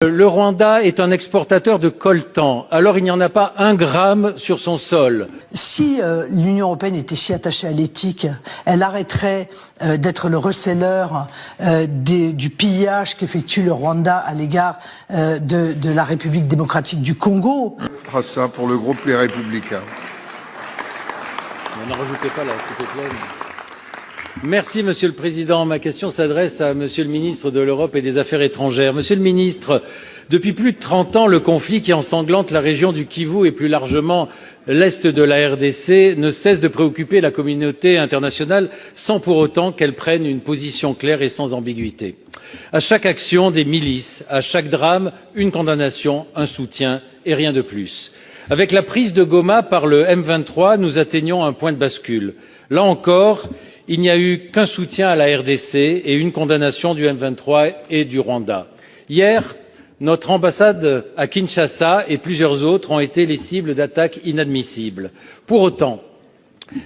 Le Rwanda est un exportateur de coltan, alors il n'y en a pas un gramme sur son sol. Si l'Union européenne était si attachée à l'éthique, elle arrêterait d'être le receleur du pillage qu'effectue le Rwanda à l'égard de la République démocratique du Congo. Ça pour le groupe Les Républicains. N'en rajoutez pas là, tout est plein. Merci Monsieur le Président. Ma question s'adresse à Monsieur le Ministre de l'Europe et des Affaires étrangères. Monsieur le Ministre, depuis plus de 30 ans, le conflit qui ensanglante la région du Kivu et plus largement l'Est de la RDC ne cesse de préoccuper la communauté internationale sans pour autant qu'elle prenne une position claire et sans ambiguïté. À chaque action des milices, à chaque drame, une condamnation, un soutien et rien de plus. Avec la prise de Goma par le M23, nous atteignons un point de bascule. Là encore, il n'y a eu qu'un soutien à la RDC et une condamnation du M23 et du Rwanda. Hier, notre ambassade à Kinshasa et plusieurs autres ont été les cibles d'attaques inadmissibles. Pour autant,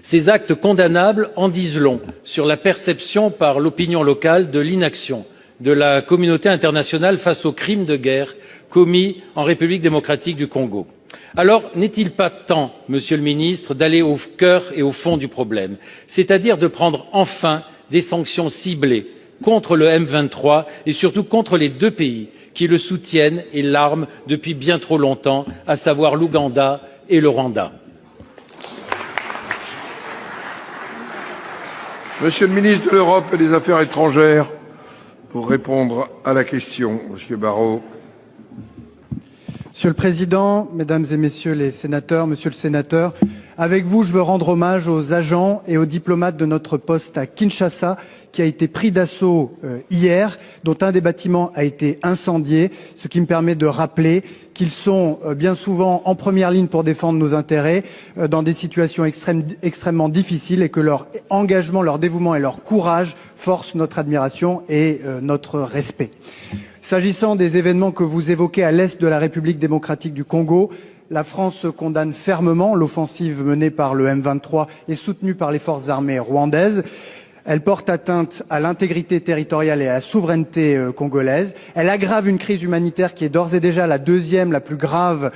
ces actes condamnables en disent long sur la perception par l'opinion locale de l'inaction de la communauté internationale face aux crimes de guerre commis en République démocratique du Congo. Alors, n'est-il pas temps, Monsieur le Ministre, d'aller au cœur et au fond du problème, c'est-à-dire de prendre enfin des sanctions ciblées contre le M23 et surtout contre les deux pays qui le soutiennent et l'arment depuis bien trop longtemps, à savoir l'Ouganda et le Rwanda. Monsieur le ministre de l'Europe et des Affaires étrangères, pour répondre à la question, Monsieur Barrot. Monsieur le Président, Mesdames et Messieurs les sénateurs, Monsieur le Sénateur, avec vous, je veux rendre hommage aux agents et aux diplomates de notre poste à Kinshasa qui a été pris d'assaut hier, dont un des bâtiments a été incendié, ce qui me permet de rappeler qu'ils sont bien souvent en première ligne pour défendre nos intérêts dans des situations extrêmement difficiles et que leur engagement, leur dévouement et leur courage forcent notre admiration et notre respect. S'agissant des événements que vous évoquez à l'est de la République démocratique du Congo, la France condamne fermement l'offensive menée par le M23 et soutenue par les forces armées rwandaises. Elle porte atteinte à l'intégrité territoriale et à la souveraineté congolaise. Elle aggrave une crise humanitaire qui est d'ores et déjà la deuxième, la plus grave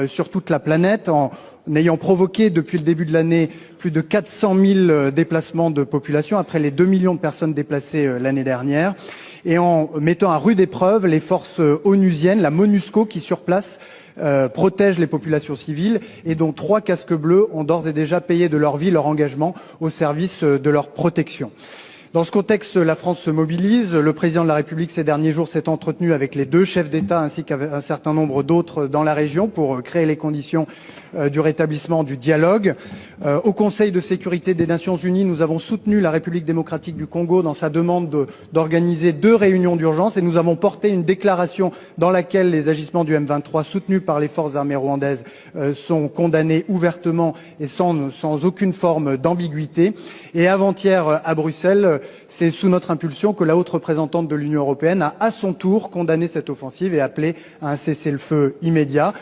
sur toute la planète, en ayant provoqué depuis le début de l'année plus de 400 000 déplacements de population, après les 2 millions de personnes déplacées l'année dernière, et en mettant à rude épreuve les forces onusiennes, la MONUSCO qui sur place protège les populations civiles et dont 3 casques bleus ont d'ores et déjà payé de leur vie leur engagement au service de leur protection. Dans ce contexte, la France se mobilise. Le président de la République ces derniers jours s'est entretenu avec les 2 chefs d'État ainsi qu'un certain nombre d'autres dans la région pour créer les conditions du rétablissement du dialogue. Au Conseil de sécurité des Nations Unies, nous avons soutenu la République démocratique du Congo dans sa demande d'organiser 2 réunions d'urgence et nous avons porté une déclaration dans laquelle les agissements du M23 soutenus par les forces armées rwandaises sont condamnés ouvertement et sans aucune forme d'ambiguïté. Et avant-hier à Bruxelles, c'est sous notre impulsion que la haute représentante de l'Union européenne a à son tour condamné cette offensive et appelé à un cessez-le-feu immédiat.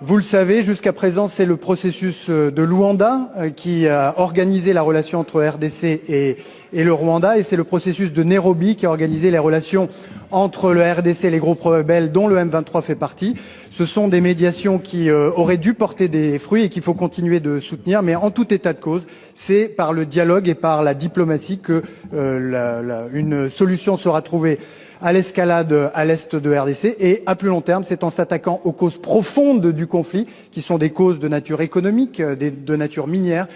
Vous le savez, jusqu'à présent, c'est le processus de Luanda qui a organisé la relation entre RDC et le Rwanda, et c'est le processus de Nairobi qui a organisé les relations entre le RDC et les groupes rebelles dont le M23 fait partie. Ce sont des médiations qui auraient dû porter des fruits et qu'il faut continuer de soutenir, mais en tout état de cause, c'est par le dialogue et par la diplomatie que une solution sera trouvée à l'escalade à l'est de RDC, et à plus long terme, c'est en s'attaquant aux causes profondes du conflit, qui sont des causes de nature économique, de nature minière,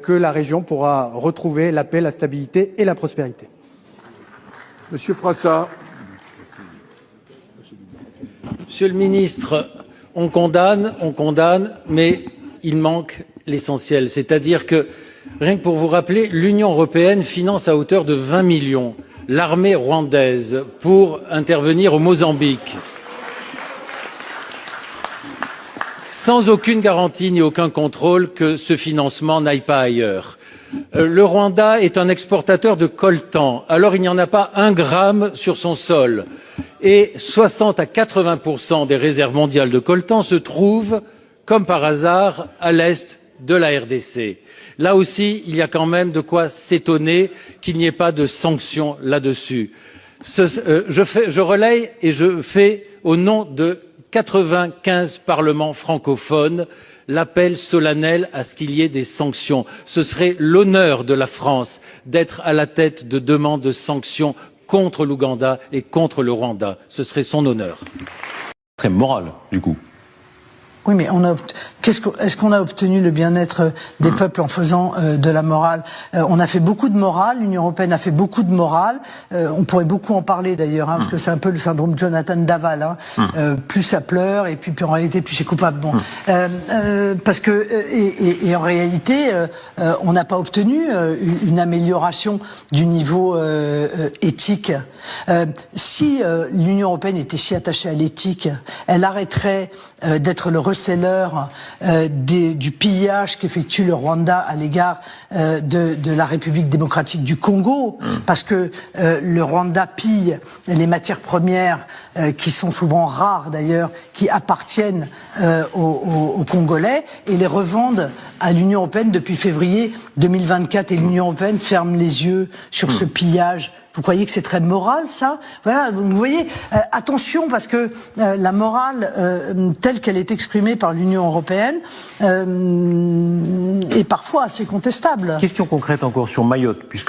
que la région pourra retrouver la paix, la stabilité et la prospérité. Monsieur Frassa. Monsieur le ministre, on condamne, mais il manque l'essentiel. C'est-à-dire que, rien que pour vous rappeler, l'Union européenne finance à hauteur de 20 millions l'armée rwandaise pour intervenir au Mozambique, sans aucune garantie ni aucun contrôle que ce financement n'aille pas ailleurs. Le Rwanda est un exportateur de coltan, alors il n'y en a pas un gramme sur son sol. Et 60 à 80% des réserves mondiales de coltan se trouvent, comme par hasard, à l'est de la RDC. Là aussi, il y a quand même de quoi s'étonner qu'il n'y ait pas de sanctions là-dessus. Je relaye et je fais au nom de 95 parlements francophones l'appel solennel à ce qu'il y ait des sanctions. Ce serait l'honneur de la France d'être à la tête de demandes de sanctions contre l'Ouganda et contre le Rwanda. Ce serait son honneur. Très moral, du coup. Oui, mais est-ce qu'on a obtenu le bien-être des peuples en faisant de la morale? On a fait beaucoup de morale, l'Union européenne a fait beaucoup de morale. On pourrait beaucoup en parler d'ailleurs, parce que c'est un peu le syndrome Jonathan Daval. Plus ça pleure et puis en réalité plus c'est coupable. Bon, parce que et en réalité, on n'a pas obtenu une amélioration du niveau éthique. Si l'Union européenne était si attachée à l'éthique, elle arrêterait d'être le receleur du pillage qu'effectue le Rwanda à l'égard de la République démocratique du Congo, parce que le Rwanda pille les matières premières qui sont souvent rares d'ailleurs, qui appartiennent aux Congolais et les revendent à l'Union européenne depuis février 2024 et l'Union européenne ferme les yeux sur ce pillage. Vous croyez que c'est très moral, ça? Voilà, vous voyez, attention, parce que la morale, telle qu'elle est exprimée par l'Union européenne, est parfois assez contestable. Question concrète encore sur Mayotte, puisque